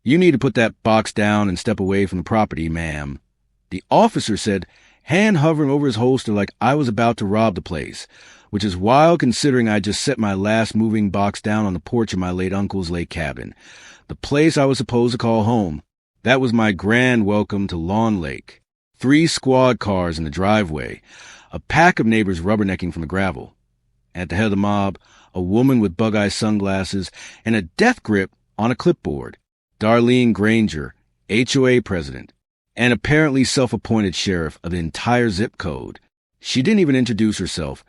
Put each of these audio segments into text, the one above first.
"You need to put that box down and step away from the property, ma'am." The officer said, hand hovering over his holster like I was about to rob the place, which is wild considering I just set my last moving box down on the porch of my late uncle's lake cabin, the place I was supposed to call home. That was my grand welcome to Lawn Lake. 3 squad cars in the driveway, a pack of neighbors rubbernecking from the gravel. At the head of the mob, a woman with bug-eye sunglasses and a death grip on a clipboard. Darlene Granger, HOA president, and apparently self-appointed sheriff of the entire zip code. She didn't even introduce herself,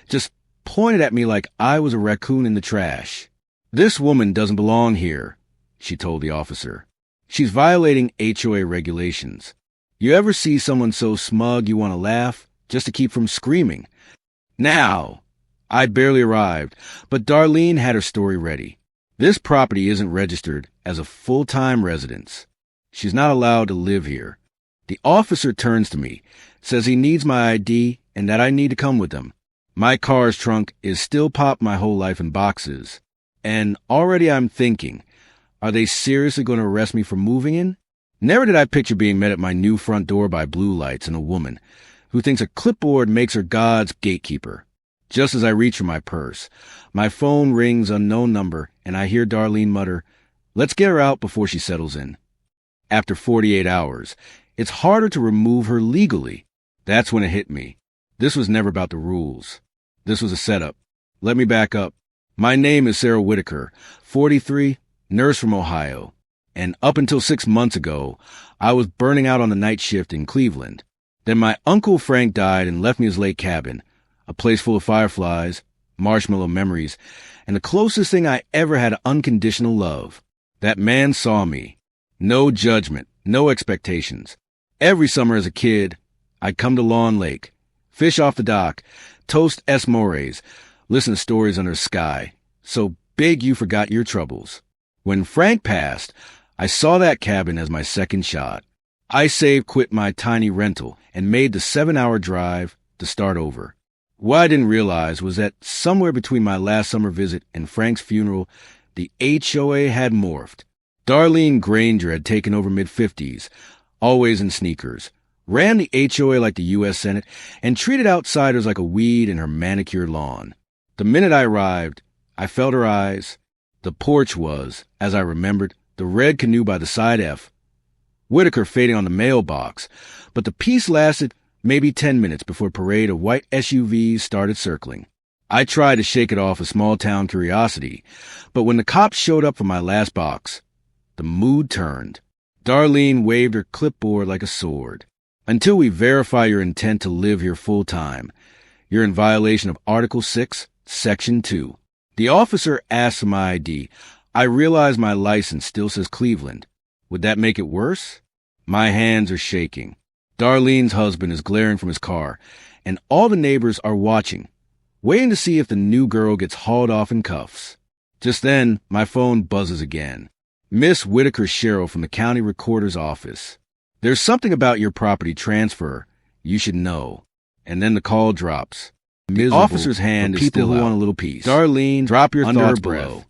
just pointed at me like I was a raccoon in the trash. "This woman doesn't belong here," she told the officer. "She's violating HOA regulations." You ever see someone so smug you want to laugh just to keep from screaming? Now, I'd barely arrived, but Darlene had her story ready. This property isn't registered as a full-time residence. She's not allowed to live here. The officer turns to me, says he needs my ID and that I need to come with him. My car's trunk is still popped my whole life in boxes. And already I'm thinking, are they seriously going to arrest me for moving in? Never did I picture being met at my new front door by blue lights and a woman who thinks a clipboard makes her God's gatekeeper. Just as I reach for my purse, my phone rings unknown number, and I hear Darlene mutter, "Let's get her out before she settles in." After 48 hours, it's harder to remove her legally. That's when it hit me. This was never about the rules. This was a setup. Let me back up. My name is Sarah Whitaker, 43, nurse from Ohio. And up until 6 months ago, I was burning out on the night shift in Cleveland. Then my Uncle Frank died and left me his lake cabin, a place full of fireflies, marshmallow memories, and the closest thing I ever had to unconditional love. That man saw me. No judgment, no expectations. Every summer as a kid, I'd come to Lawn Lake, fish off the dock, toast s'mores, listen to stories under the sky, so big you forgot your troubles. When Frank passed, I saw that cabin as my second shot. I quit my tiny rental and made the 7-hour drive to start over. What I didn't realize was that somewhere between my last summer visit and Frank's funeral, the HOA had morphed. Darlene Granger had taken over mid-50s, always in sneakers, ran the HOA like the U.S. Senate, and treated outsiders like a weed in her manicured lawn. The minute I arrived, I felt her eyes. The porch was, as I remembered, the red canoe by the side F. Whitaker fading on the mailbox, but the peace lasted maybe 10 minutes before a parade of white SUVs started circling. I tried to shake it off a small-town curiosity, but when the cops showed up for my last box, the mood turned. Darlene waved her clipboard like a sword. "Until we verify your intent to live here full-time, you're in violation of Article 6, Section 2. The officer asked for my ID. I realize my license still says Cleveland. Would that make it worse? My hands are shaking. Darlene's husband is glaring from his car, and all the neighbors are watching, waiting to see if the new girl gets hauled off in cuffs. Just then, my phone buzzes again. Miss Whitaker Sherrill from the county recorder's office. "There's something about your property transfer you should know." And then the call drops. The officer's hand is still out. Want a little peace. "Darlene, drop your thoughts below.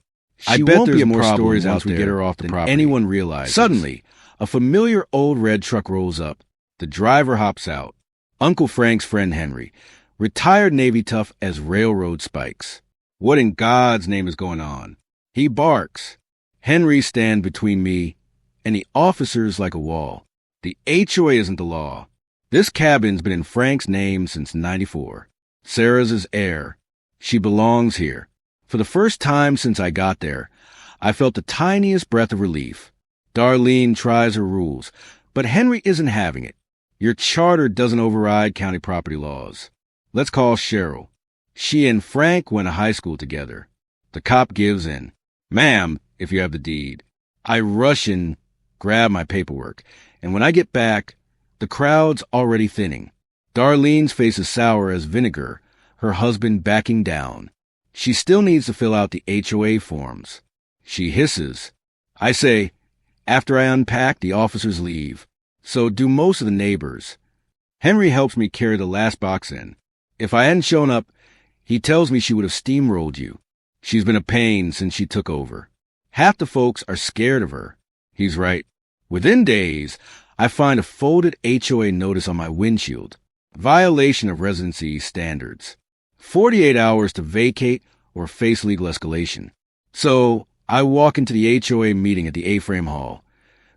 I bet there's more stories out there get her off the property anyone realizes." Suddenly, a familiar old red truck rolls up. The driver hops out. Uncle Frank's friend Henry, retired Navy tough as railroad spikes. What in God's name is going on? He barks. Henry stands between me and the officers like a wall. The HOA isn't the law. This cabin's been in Frank's name since '94. Sarah's his heir. She belongs here. For the first time since I got there, I felt the tiniest breath of relief. Darlene tries her rules, but Henry isn't having it. Your charter doesn't override county property laws. Let's call Cheryl. She and Frank went to high school together. The cop gives in. "Ma'am, if you have the deed." I rush in, grab my paperwork, and when I get back, the crowd's already thinning. Darlene's face is sour as vinegar, her husband backing down. She still needs to fill out the HOA forms. She hisses. I say, after I unpack, the officers leave. So do most of the neighbors. Henry helps me carry the last box in. If I hadn't shown up, he tells me she would have steamrolled you. She's been a pain since she took over. Half the folks are scared of her. He's right. Within days, I find a folded HOA notice on my windshield. Violation of residency standards. 48 hours to vacate or face legal escalation. So I walk into the HOA meeting at the A-frame hall,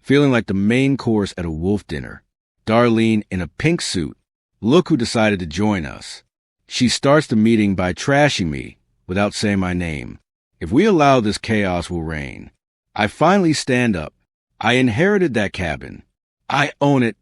feeling like the main course at a wolf dinner. Darlene in a pink suit. Look who decided to join us. She starts the meeting by trashing me without saying my name. If we allow this, chaos will reign. I finally stand up. I inherited that cabin. I own it,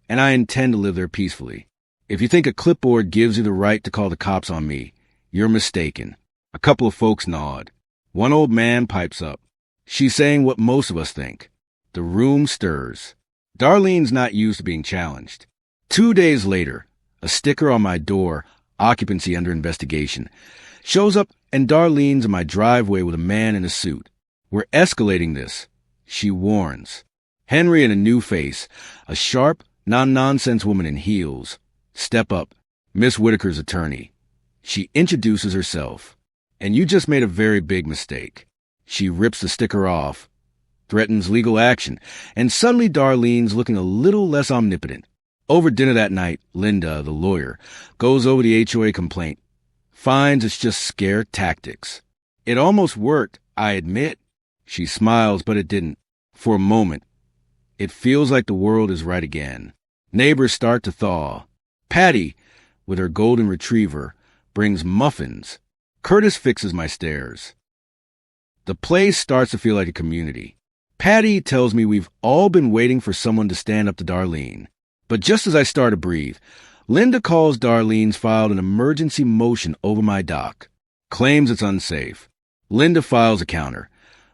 and I intend to live there peacefully. If you think a clipboard gives you the right to call the cops on me, you're mistaken. A couple of folks nod. One old man pipes up. She's saying what most of us think. The room stirs. Darlene's not used to being challenged. 2 days later, a sticker on my door, occupancy under investigation, shows up, and Darlene's in my driveway with a man in a suit. We're escalating this, she warns. Henry in a new face, a sharp, non-nonsense woman in heels. Step up, Miss Whitaker's attorney. She introduces herself. And you just made a very big mistake. She rips the sticker off, threatens legal action, and suddenly Darlene's looking a little less omnipotent. Over dinner that night, Linda, the lawyer, goes over the HOA complaint, finds it's just scare tactics. It almost worked, I admit. She smiles, but it didn't. For a moment, it feels like the world is right again. Neighbors start to thaw. Patty, with her golden retriever, brings muffins. Curtis fixes my stairs. The place starts to feel like a community. Patty tells me we've all been waiting for someone to stand up to Darlene. But just as I start to breathe, Linda calls Darlene's filed an emergency motion over my dock. Claims it's unsafe. Linda files a counter,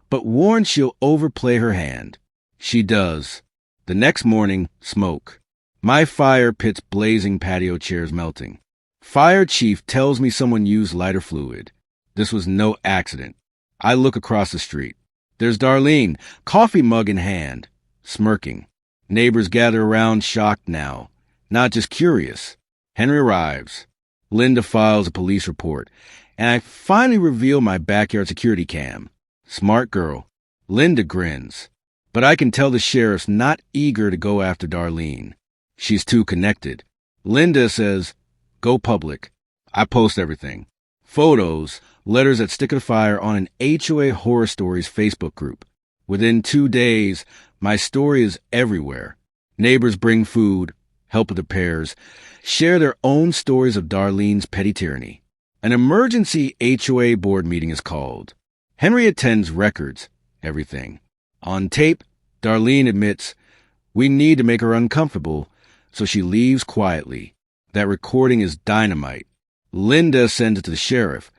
but warns she'll overplay her hand. She does. The next morning, smoke. My fire pit's blazing, patio chairs melting. Fire chief tells me someone used lighter fluid. This was no accident. I look across the street. There's Darlene, coffee mug in hand, smirking. Neighbors gather around, shocked now, not just curious. Henry arrives. Linda files a police report, and I finally reveal my backyard security cam. Smart girl. Linda grins. But I can tell the sheriff's not eager to go after Darlene. She's too connected. Linda says, go public. I post everything. Photos, letters that stick a fire on an HOA Horror Stories Facebook group. Within 2 days, my story is everywhere. Neighbors bring food, help with repairs, share their own stories of Darlene's petty tyranny. An emergency HOA board meeting is called. Henry attends, records everything. On tape, Darlene admits, we need to make her uncomfortable, so she leaves quietly. That recording is dynamite. Linda sends it to the sheriff,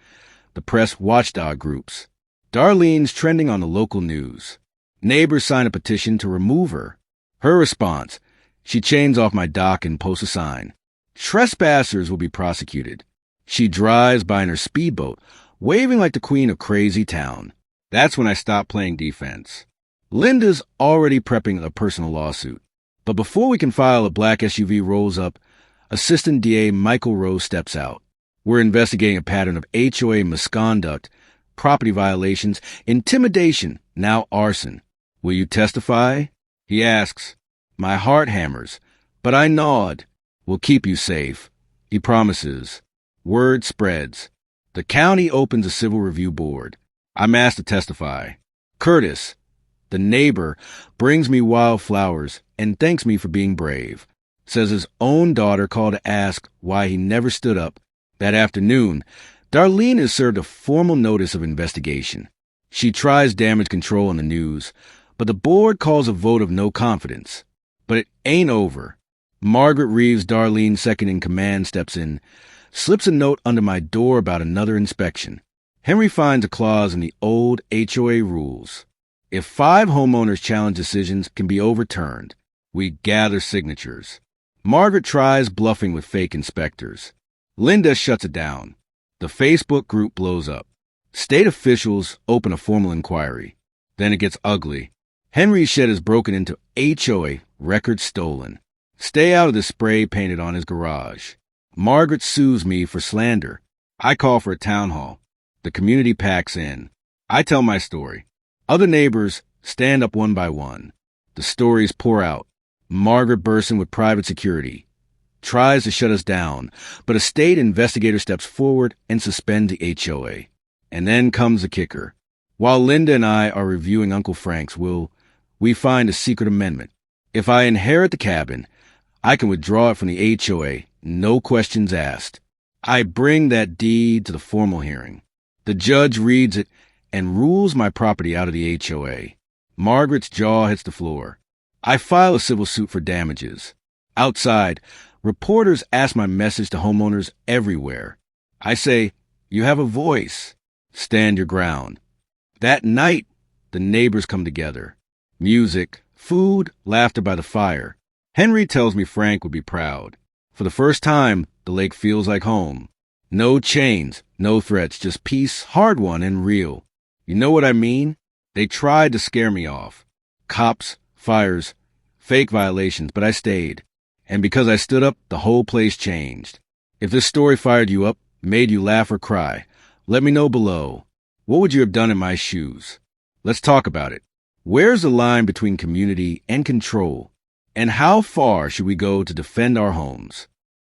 the press watchdog groups. Darlene's trending on the local news. Neighbors sign a petition to remove her. Her response, she chains off my dock and posts a sign. Trespassers will be prosecuted. She drives by in her speedboat, waving like the queen of crazy town. That's when I stop playing defense. Linda's already prepping a personal lawsuit. But before we can file, a black SUV rolls up. Assistant DA Michael Rose steps out. We're investigating a pattern of HOA misconduct, property violations, intimidation, now arson. Will you testify? He asks. My heart hammers, but I nod. We'll keep you safe. He promises. Word spreads. The county opens a civil review board. I'm asked to testify. Curtis, the neighbor, brings me wildflowers and thanks me for being brave. Says his own daughter called to ask why he never stood up. That afternoon, Darlene is served a formal notice of investigation. She tries damage control on the news, but the board calls a vote of no confidence. But it ain't over. Margaret Reeves, Darlene's second in command, steps in, slips a note under my door about another inspection. Henry finds a clause in the old HOA rules. If 5 homeowners' challenge decisions can be overturned, we gather signatures. Margaret tries bluffing with fake inspectors. Linda shuts it down. The Facebook group blows up. State officials open a formal inquiry. Then it gets ugly. Henry's shed is broken into, HOA, record stolen. Stay out of the spray painted on his garage. Margaret sues me for slander. I call for a town hall. The community packs in. I tell my story. Other neighbors stand up one by one. The stories pour out. Margaret bursts in with private security, tries to shut us down, but a state investigator steps forward and suspends the HOA. And then comes the kicker. While Linda and I are reviewing Uncle Frank's will, we find a secret amendment. If I inherit the cabin, I can withdraw it from the HOA, no questions asked. I bring that deed to the formal hearing. The judge reads it and rules my property out of the HOA. Margaret's jaw hits the floor. I file a civil suit for damages. Outside, reporters ask my message to homeowners everywhere. I say, you have a voice. Stand your ground. That night, the neighbors come together. Music, food, laughter by the fire. Henry tells me Frank would be proud. For the first time, the lake feels like home. No chains, no threats, just peace, hard-won and real. You know what I mean? They tried to scare me off. Cops, fires, fake violations, but I stayed. And because I stood up, the whole place changed. If this story fired you up, made you laugh or cry, let me know below. What would you have done in my shoes? Let's talk about it. Where's the line between community and control? And how far should we go to defend our homes?